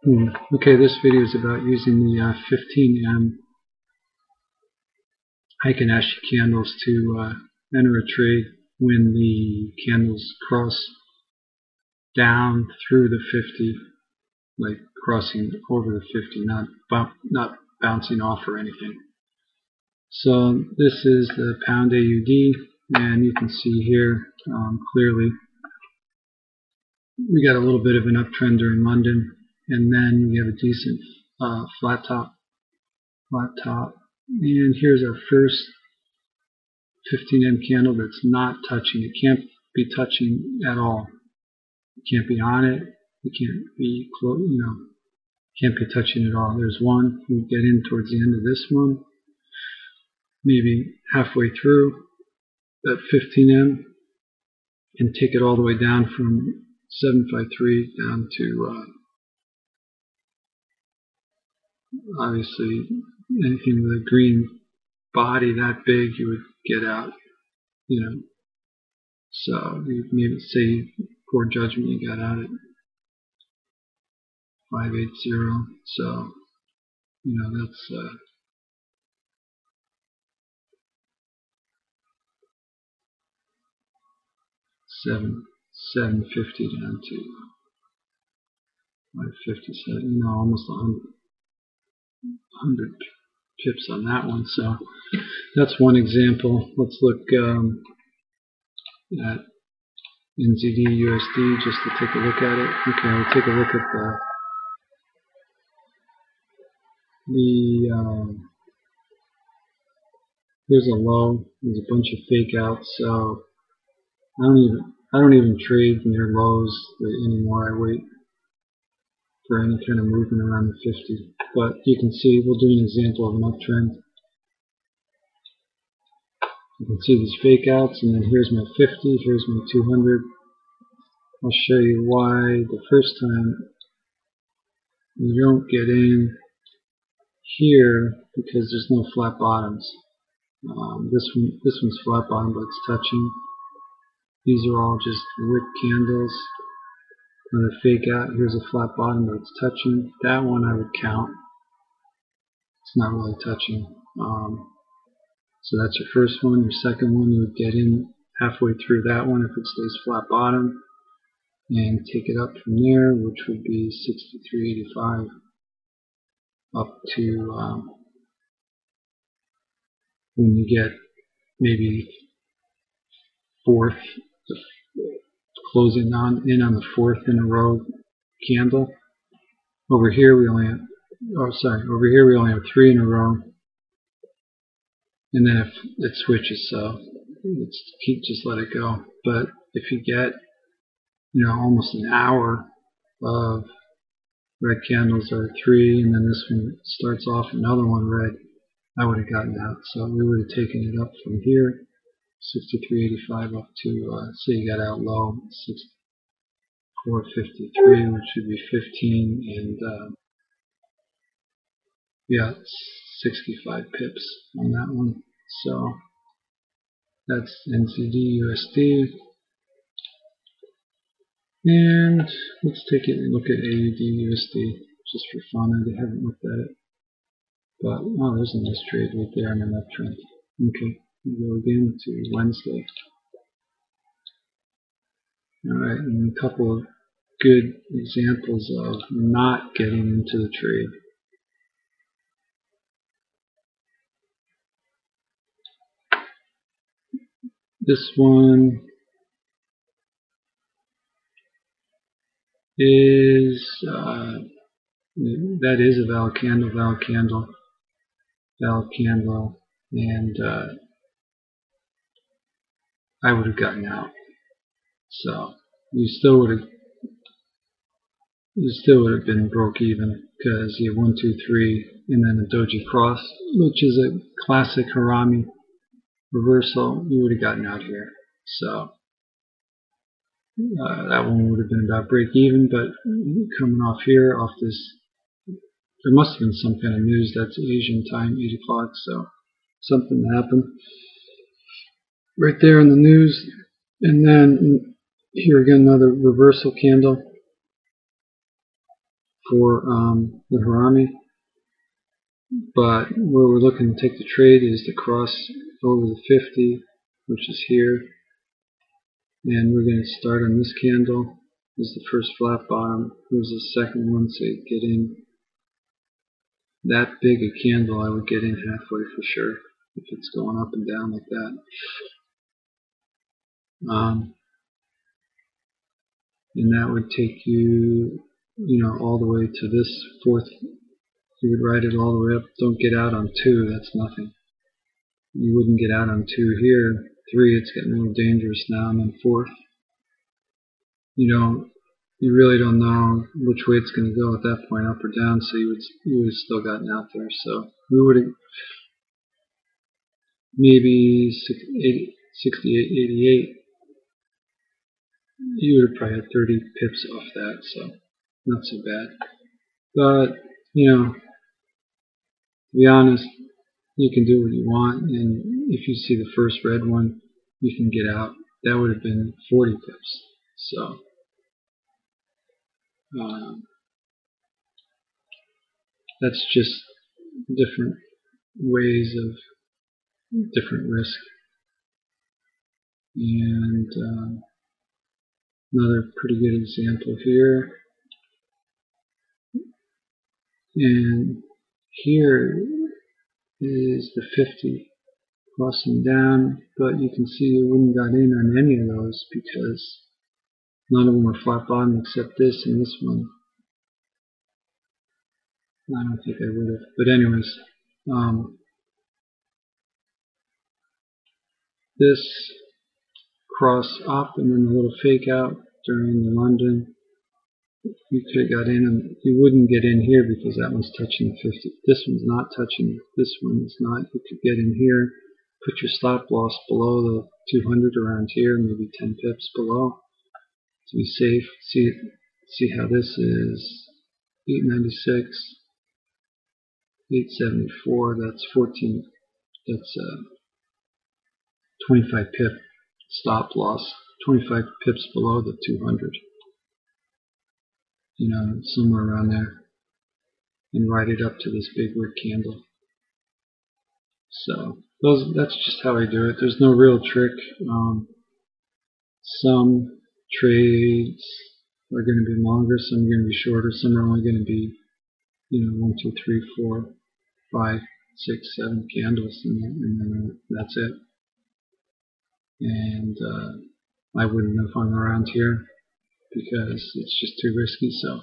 Okay, this video is about using the 15M Heiken Ashi candles to enter a trade when the candles cross down through the 50, like crossing over the 50, not bouncing off or anything. So this is the pound AUD, and you can see here clearly we got a little bit of an uptrend during London, and then we have a decent flat top. And here's our first 15M candle that's not touching. It can't be touching at all. It can't be on it. It can't be close. Can't be touching at all. There's one. We get in towards the end of this one, maybe halfway through that 15M, and take it all the way down from 753 down to obviously anything with a green body that big you would get out, so you maybe say poor judgment, you got out at 580, so that's 750 down to 557, almost 100 pips on that one. So that's one example. Let's look at NZD USD just to take a look at it. Okay, we'll take a look at here's a low. There's a bunch of fake outs, so I don't even trade near lows anymore. I wait for any kind of movement around the 50. But you can see, we'll do an example of an uptrend. You can see these fake outs, and then here's my 50, here's my 200. I'll show you why the first time you don't get in here because there's no flat bottoms. This one's flat bottom, but it's touching. These are all just wick candles. Another fake out. Here's a flat bottom, but it's touching. That one I would count. It's not really touching. So that's your first one. Your second one, you would get in halfway through that one if it stays flat bottom, and take it up from there, which would be 63.85 up to when you get maybe fourth, closing in on the fourth in a row candle. Over here we only have, over here we only have 3 in a row, and then if it switches, so just let it go. But if you get almost an hour of red candles or 3, and then this one starts off another one red, I would have gotten out. So we would have taken it up from here, 63.85 up to say you got out low 64.53, which would be 15, and yeah, 65 pips on that one. So that's NZD USD. And let's take a look at AUD USD just for fun. I haven't looked at it, but oh, there's a nice trade right there on an uptrend. Okay, we'll go again to Wednesday. Alright, and a couple of good examples of not getting into the trade. This one is that is a valid candle, and I would have gotten out. So you still would have been broke even because you have 1, 2, 3, and then a doji cross, which is a classic harami reversal. You would have gotten out here. So that one would have been about break even, but coming off here, off this, there must have been some kind of news. That's Asian time, 8 o'clock, so something happened right there in the news. And then here again, another reversal candle for the Harami. But where we're looking to take the trade is to cross over the 50, which is here. And we're going to start on this candle. This is the first flat bottom. Here's the second one, so you get in that big a candle. I would get in halfway for sure if it's going up and down like that. And that would take you, all the way to this fourth. You would ride it all the way up. Don't get out on 2. That's nothing. You wouldn't get out on 2 here. 3, it's getting a little dangerous now. And then 4th, you really don't know which way it's going to go at that point, up or down. So you would have still gotten out there. So we would have maybe 68, 88. You would have probably had 30 pips off that. So not so bad. But to be honest, you can do what you want, and if you see the first red one, you can get out. That would have been 40 pips. So that's just different ways of different risk. And another pretty good example here. And here is the 50 crossing down, but you can see you wouldn't got in on any of those because none of them were flat bottom except this and this one. I don't think I would have. But anyways, this cross up and then a little fake out during the London. You could have got in, and you wouldn't get in here because that one's touching the 50. This one's not touching. This one is not. You could get in here, put your stop loss below the 200 around here, maybe 10 pips below to be safe. See how this is 896, 874. That's 14. That's 25 pip stop loss. 25 pips below the 200. Somewhere around there, and ride it up to this big wick candle. So that's just how I do it. There's no real trick. Some trades are going to be longer, some are going to be shorter, some are only going to be 1, 2, 3, 4, 5, 6, 7 candles, and then that's it. And I wouldn't have hung around here because it's just too risky. So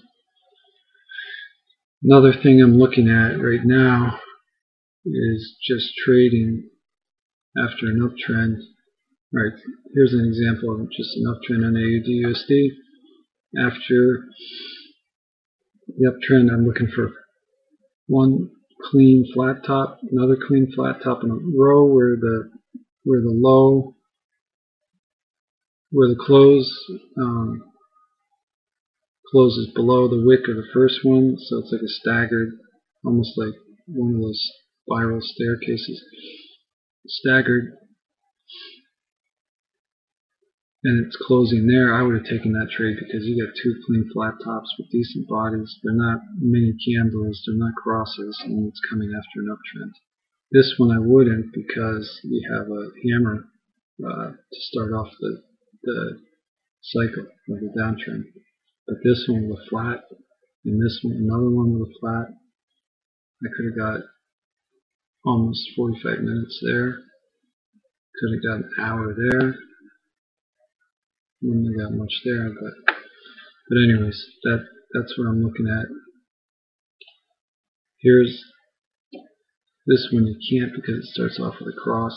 another thing I'm looking at right now is just trading after an uptrend. Right, here's an example of just an uptrend on AUD/USD. After the uptrend, I'm looking for one clean flat top, another clean flat top in a row where the low, where the close closes below the wick of the first one, so it's like a staggered, almost like one of those spiral staircases, staggered, and it's closing there. I would have taken that trade because you got 2 clean flat tops with decent bodies. They're not mini candles, they're not crosses, and it's coming after an uptrend. This one I wouldn't because we have a hammer to start off the cycle of the downtrend. But this one with a flat, and this one, another one with a flat, I could have got almost 45 minutes there. Could have got an hour there. Wouldn't have got much there, but anyways, that's what I'm looking at. Here's this one you can't because it starts off with a cross.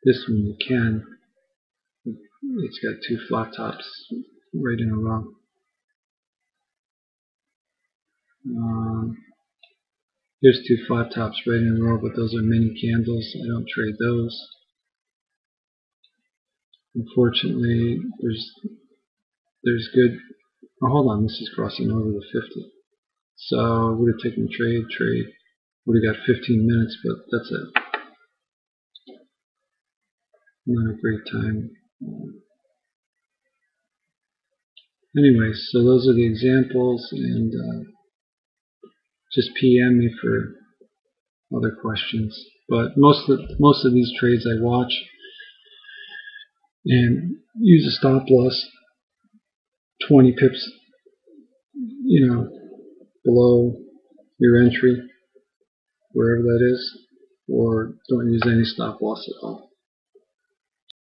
This one you can. It's got 2 flat tops right in a row. Here's 2 flat tops right in a row, but those are mini candles. I don't trade those. Unfortunately, there's good. Oh, hold on, this is crossing over the 50. So would have taken trade. Would have got 15 minutes, but that's not a great time. Anyways, so those are the examples, and just PM me for other questions. But most of these trades I watch and use a stop loss 20 pips, below your entry, wherever that is, or don't use any stop loss at all.